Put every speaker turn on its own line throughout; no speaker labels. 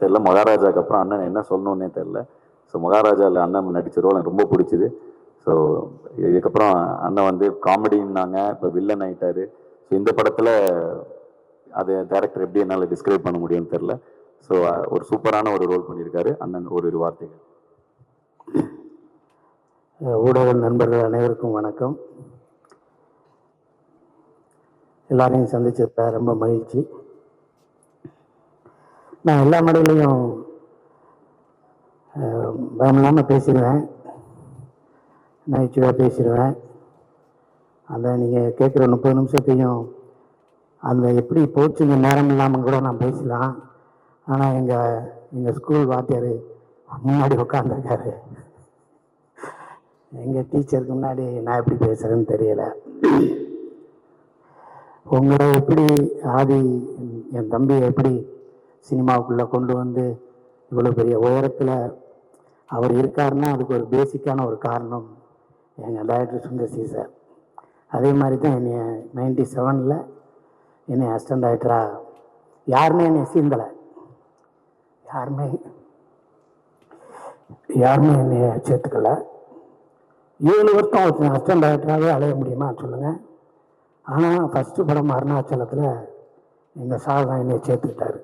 தெரில. மகாராஜாவுக்கு அப்புறம் அண்ணன் என்ன சொல்லணுன்னே தெரில. ஸோ மகாராஜாவில் அண்ணன் நடித்த ரோல் எனக்கு ரொம்ப பிடிச்சிது. ஸோ இதுக்கப்புறம் அண்ணன் வந்து காமெடின்னாங்க, இப்போ வில்லன் ஆகிட்டாரு. ஸோ இந்த படத்தில் அது டேரக்டர் எப்படி என்னால் டிஸ்கிரைப் பண்ண முடியும்னு தெரில. ஸோ ஒரு சூப்பரான ஒரு ரோல் பண்ணியிருக்காரு அண்ணன். ஒரு வார்த்தைகள்.
ஊடக நண்பர்கள் அனைவருக்கும் வணக்கம். எல்லாரையும் சந்திச்சப்ப ரொம்ப மகிழ்ச்சி. நான் எல்லா மேடையிலையும் பயம் இல்லாமல் பேசிடுவேன், நகைச்சுவையாக பேசிடுவேன். அந்த நீங்கள் கேட்குற 30 நிமிஷத்தையும் அந்த எப்படி போச்சுங்க நேரம் இல்லாமல் கூட நான் பேசலாம். ஆனால் எங்கள் ஸ்கூல் வாத்தியார் முன்னாடி உட்காந்துருக்காரு. எங்கள் டீச்சருக்கு முன்னாடி நான் எப்படி பேசுகிறேன்னு தெரியலை. உங்களை எப்படி ஆதி என் தம்பியை எப்படி சினிமாவுக்குள்ளே கொண்டு வந்து இவ்வளோ பெரிய உயரத்தில் அவர் இருக்காருன்னா அதுக்கு ஒரு பேசிக்கான ஒரு காரணம் எங்கள் டைரக்டர் சுந்தர் சி சார். அதே மாதிரி தான் என்னை 97 என்னை அசிஸ்டன்ட் டைரக்டராக யாருமே என்னை சீந்தலை, யாருமே என்னை சேர்த்துக்கலை. 7 வருஷம் அசிஸ்டன்ட் டைரக்டராகவே அலைய முடியுமா சொல்லுங்கள். ஆனால் ஃபஸ்ட்டு படம் அருணாச்சலத்தில் எங்கள் சார் தான் என்னை சேர்த்துக்கிட்டார்.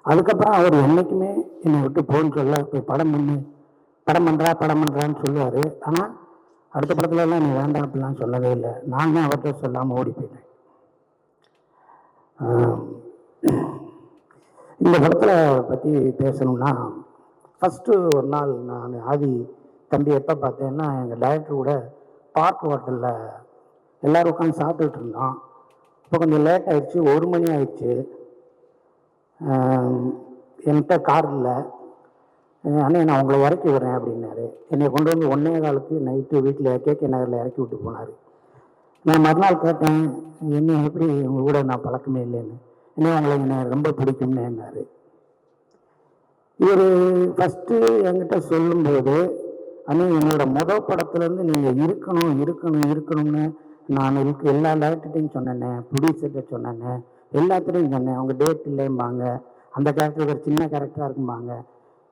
அதுக்கப்புறம் அவர் என்றைக்குமே என்னை விட்டு போன்னு சொல்ல, போய் படம் பண்ணுறான்னு சொல்லுவார். ஆனால் அடுத்த படத்துலலாம் என்னை வேண்டாம் அப்படிலாம் சொல்லவே இல்லை. நான் தான் அவர்கிட்ட சொல்லாமல் ஓடி போயிட்டேன். இந்த படத்தில் பற்றி பேசணும்னா, ஃபஸ்ட்டு ஒரு நாள் நான் ஆதி தம்பி எப்போ பார்த்தேன்னா, எங்கள் டைரக்டர் கூட பார்க் ஹோட்டலில் எல்லோரும் உட்காந்து சாப்பிட்டுட்டு இருந்தோம். இப்போ கொஞ்சம் லேட் ஆகிடுச்சு, 1 மணி ஆயிடுச்சு. என்கிட்ட கார் இல்லை. அண்ணே நான் உங்களை இறக்கி விடுறேன் அப்படின்னாரு. என்னை கொண்டு வந்து 1:15 நைட்டு வீட்டில் கேகே நகரில் இறக்கி விட்டு போனார். நான் மறுநாள் கேட்டேன், என்ன எப்படி உங்கள் கூட நான் பழக்கமே இல்லைன்னு. என்ன உங்களை என்ன ரொம்ப பிடிக்கும்னு என்னார். இவர் ஃபஸ்ட்டு என்கிட்ட சொல்லும்போது, அண்ணே என்னோடய படத்துலேருந்து நீங்கள் இருக்கணும்னு நான் எல்லா டைரக்டர்கிட்டையும் சொன்னேன்னே, ப்ரொடியூசர்கிட்ட சொன்னேன்னே, எல்லாத்துலேயும் சொன்னேன். அவங்க டேட் இல்லைம்பாங்க, அந்த கேரக்டர் ஒரு சின்ன கேரக்டராக இருக்கும்பாங்க.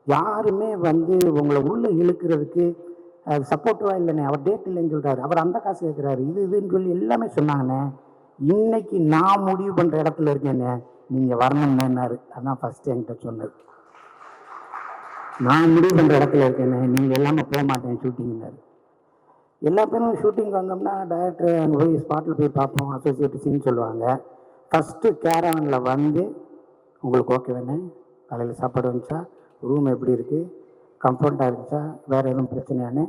யாருமே வந்து உங்களை உள்ளே இழுக்கிறதுக்கு அது சப்போர்ட்டிவாக இல்லைண்ணே. அவர் டேட் இல்லைன்னு சொல்கிறாரு, அவர் அந்த காசு கேட்குறாரு, இதுன்னு சொல்லி எல்லாமே சொன்னாங்கண்ணே. இன்னைக்கு நான் முடிவு பண்ணுற இடத்துல இருக்கேண்ணே, நீங்கள் வரணும்னாரு. அதான் ஃபஸ்ட்டு என்கிட்ட சொன்னது. நான் முடிவு பண்ணுற இடத்துல இருக்கேண்ணே, நீங்கள் எல்லாமே போக மாட்டேன் ஷூட்டிங்னாரு. எல்லா பேரும் ஷூட்டிங் வந்தோம்னா டைரக்டர் அங்கே போய் ஸ்பாட்டில் போய் பார்ப்போம், அசோசியேட் சீன் சொல்லுவாங்க. ஃபஸ்ட்டு கேரவனில் வந்து உங்களுக்கு ஓகே வேணே, காலையில் சாப்பாடு வந்துச்சா, ரூம் எப்படி இருக்குது, கம்ஃபர்ட்டாக இருந்துச்சா, வேறு எதுவும் பிரச்சனையானே,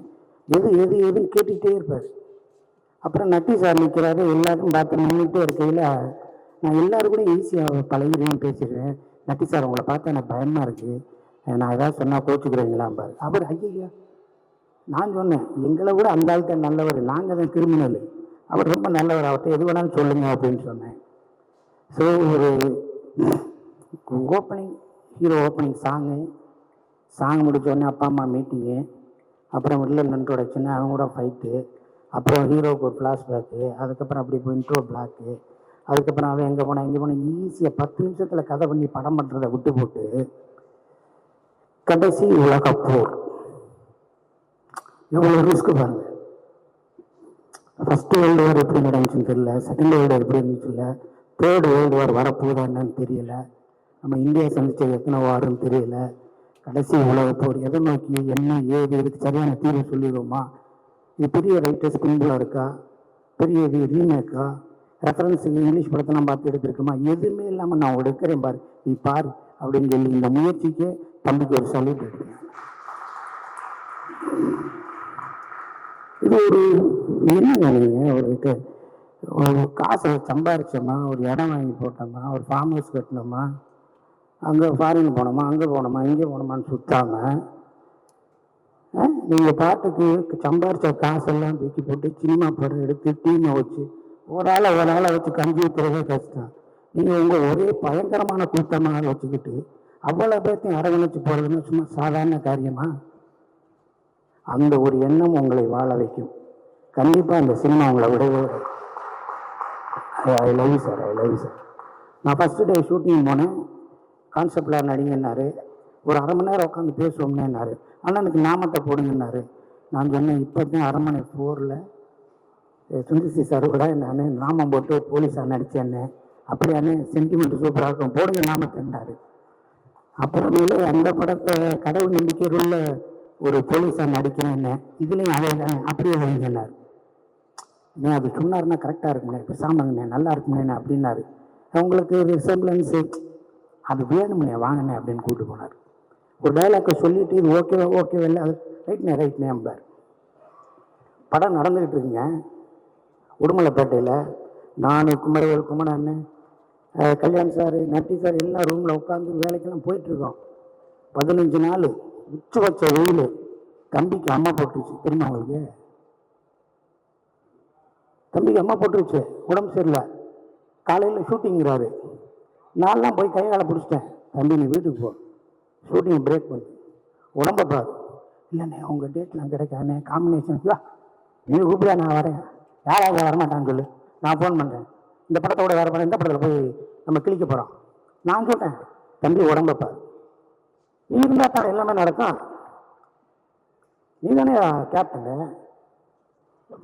எதுன்னு கேட்டுக்கிட்டே இருப்பார். அப்புறம் நட்டி சார் நிற்கிறாரு, எல்லாருக்கும் பார்த்து நின்றுட்டே இருக்கையில் நான் எல்லோரும் கூட ஈஸியாக பழகிடுவேன், பேசிடுவேன். நட்டி சார் உங்களை பார்த்தா எனக்கு பயமாக இருக்குது, நான் ஏதாவது சொன்னால் கோச்சுக்கிறீங்களாம்பார். அப்புறம் ஐயா நான் சொன்னேன், எங்களை விட அந்த ஆள்கிட்ட நல்லவர், நாங்கள் தான் கிரிமினல், அவர் ரொம்ப நல்லவர், அவர்கிட்ட எது வேணாலும் சொல்லுங்கள் அப்படின்னு சொன்னேன். ஸோ ஒரு ஹீரோ ஓப்பனிங் சாங் முடித்தோடனே அப்பா அம்மா மீட்டிங்கு, அப்புறம் வில்லன் இன்ட்ரோடக்ஷனு, அவங்க கூட ஃபைட்டு, அப்புறம் ஹீரோவுக்கு ஒரு ஃப்ளாஷ்பேக்கு, அதுக்கப்புறம் அப்படி இப்போ இன்ட்ரோ பிளாக்கு, அதுக்கப்புறம் அவன் எங்கே போனேன் இங்கே போனேன், ஈஸியாக 10 நிமிஷத்தில் கதை பண்ணி படம் பண்ணுறதை விட்டு போட்டு கடைசி உலக போர் எவ்வளோ ரிஸ்க்கு பாருங்க. ஃபஸ்ட்டு வேர்ல்டு வார் எப்படி நடந்துச்சுன்னு தெரியல, செகண்ட் வேர்ல்டு வார் எப்படி இருந்துச்சு இல்லை, தேர்டு வேர்ல்டு வார் வரப்போதா என்னன்னு தெரியல, நம்ம இந்தியா சந்திச்ச எத்தனை வாருன்னு தெரியல. கடைசி உலக போர் எதை நோக்கி, என்ன ஏது, இதுக்கு சரியான தீர்வு சொல்லிடுவோமா, இது பெரிய ரைட்டர்ஸ் பின்புலாக இருக்கா, பெரிய இது ரீமேக்கா, ரெஃபரன்ஸுக்கு இங்கிலீஷ் படத்தெல்லாம் பார்த்து எடுத்துருக்குமா, எதுவுமே இல்லாமல் நான் எடுக்கிறேன் பாரு, நீ பாரு அப்படின்னு சொல்லி இந்த முயற்சிக்கு தம்பிக்கு ஒரு சல்யூட் எடுக்கிறேன். இது ஒரு என்னங்க, நீங்கள் ஒரு காசை சம்பாரிச்சோமா, ஒரு இடம் வாங்கி போட்டோமா, ஒரு ஃபார்ம் ஹவுஸ் கட்டினோமா, அங்கே ஃபாரின் போனோமா, அங்கே போனோமா, இங்கே போனோமான்னு சுற்றாமல் நீங்கள் பாட்டுக்கு சம்பாரித்த காசெல்லாம் தூக்கி போட்டு சினிமா படம் எடுத்து டீமை வச்சு ஒரு ஆளை வச்சு கஞ்சி ஊற்றுறதே கஷ்டம். நீங்கள் உங்கள் ஒரே பயங்கரமான கூட்டமாக வச்சுக்கிட்டு அவ்வளோ பேர்த்தையும் அரவணைச்சு போகிறதுன்னு சும்மா சாதாரண காரியமா? அந்த ஒரு எண்ணம் உங்களை வாழ வைக்கும். கண்டிப்பாக அந்த சினிமா உங்களை விடவே. I love you sir. நான் ஃபஸ்ட்டு டே ஷூட்டிங் போனேன். கான்செப்டில் நடிங்கன்னாரு. ஒரு அரை மணி நேரம் உட்காந்து பேசுவோம்னேன்னாரு. அண்ணனுக்கு நாமத்தை போடுங்கன்னாரு. நான் சொன்னேன், இப்போ தான் அரண்மனை 4ல் சுந்தர்சி சார் கூட நான் நாமம் போட்டு போலீஸாக நடித்தேன்னு. அப்படியானே சென்டிமெண்ட் சூப்பராக இருக்கும், போடுங்க நாமத்தைன்னாரு. அப்புறமேலு அந்த படத்தை கடவுள் நம்பிக்கை உள்ள ஒரு போலீஸாக நடிக்கிறேன்னு, இதுலேயும் அதே தான் அப்படியே வைங்கன்னாரு. நீ அது சொன்னாருன்னா கரெக்டாக இருக்குண்ணே, இப்போ சாமாங்கண்ணே நல்லா இருக்குண்ணே அப்படின்னாரு. அவங்களுக்கு ரிசம்பிளன்ஸு அது வேணும்ண்ணே வாங்கினே அப்படின்னு கூப்பிட்டு போனார். ஒரு டைலாக்கை சொல்லிவிட்டு இது ஓகே இல்லை, அது ரைட்னே அம்பார். படம் நடந்துக்கிட்டு இருக்குங்க உடுமலைப்பேட்டையில். நான் குமரன் கல்யாண் சார், நட்டி சார் எல்லாம் ரூமில் உட்காந்து வேலைக்கெல்லாம் போயிட்டுருக்கோம். 15 நாள் உச்சி வச்ச வெயில். தம்பிக்கு அம்மா போட்டுருச்சு, தெரியுமா உங்களுக்கு? தம்பிக்கு அம்மா போட்டுருச்சு, உடம்பு சரியில்லை. காலையில் ஷூட்டிங்கிறாரு. நான்லாம் போய் கையாள பிடிச்சிட்டேன். தம்பி நீ வீட்டுக்கு போ, ஷூட்டிங் பிரேக் பண்ணு, உடம்பை பாரு. இல்லைண்ணே உங்கள் டேட்லாம் கிடைக்காதுண்ணே, காம்பினேஷன் நீ கூப்பிடா, நான் வரேன். யாராவது வரமாட்டான்னு சொல்லு, நான் ஃபோன் பண்ணுறேன். இந்த படத்தோட வேறு படம், இந்த படத்தில் போய் நம்ம கிளிக்க போகிறோம். நான் சொல்கிறேன், தம்பி உடம்பை பாரு. நீ இருந்தால் தான் எல்லாமே நடக்கும். நீ தானே கேப்டனு.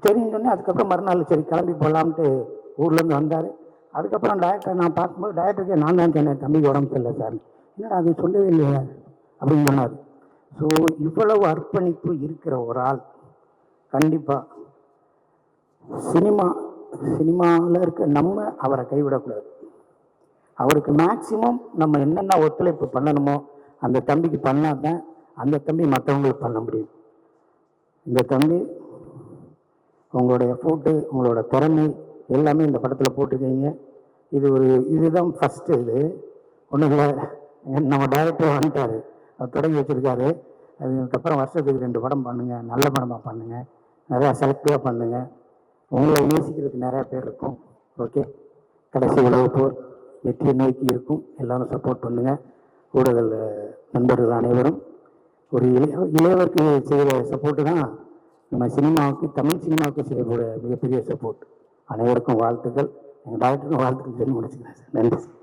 சரின்னு சொன்னேன். அதுக்கப்புறம் மறுநாள் சரி கிளம்பி போகலான்ட்டு ஊர்லேருந்து வந்தார். அதுக்கப்புறம் டைரக்டரை நான் பார்க்கும்போது டைரக்டருக்கே நான் தான் சொன்னேன், தம்பிக்கு உடம்பு சரியில்லை சார். என்னடா அது சொல்லவே இல்லையா அப்படின்னு சொன்னார். ஸோ இவ்வளவு அர்ப்பணிப்பு இருக்கிற ஒரு ஆள் கண்டிப்பாக சினிமாவில் இருக்க நம்ம அவரை கைவிடக்கூடாது. அவருக்கு மேக்சிமம் நம்ம என்னென்ன ஒத்துழைப்பு பண்ணணுமோ அந்த தம்பிக்கு பண்ணால் தான் அந்த தம்பி மற்றவங்களுக்கு பண்ண முடியும். இந்த தம்பி உங்களோட எஃபோர்ட்டு, உங்களோட திறமை எல்லாமே இந்த படத்தில் போட்டிருக்கீங்க. இதுதான் ஃபஸ்ட்டு. இது ஒன்றும் இல்லை, நம்ம டைரக்டர் வந்துட்டார், அவர் தொடங்கி வச்சுருக்காரு. அதுக்கப்புறம் வருஷத்துக்கு 2 படம் பண்ணுங்கள், நல்ல படமாக பண்ணுங்கள், நிறையா செலக்டிவாக பண்ணுங்கள். உங்களை நேசிக்கிறதுக்கு நிறையா பேர் இருக்கும். ஓகே, கடைசி உலக போர் வெற்றியை நோக்கி இருக்கும். எல்லோரும் சப்போர்ட் பண்ணுங்கள். ஊடக நண்பர்கள் அனைவரும் ஒரு இளையவருக்கு செய்கிற சப்போர்ட்டு தான் நம்ம சினிமாவுக்கு, தமிழ் சினிமாவுக்கு செய்யக்கூடிய மிகப்பெரிய சப்போர்ட். அனைவருக்கும் வாழ்த்துக்கள். எங்கள் டாக்டருக்கும் வாழ்த்துக்கள் சொல்லி முடிச்சுக்கிறேன் சார். நன்றி சார்.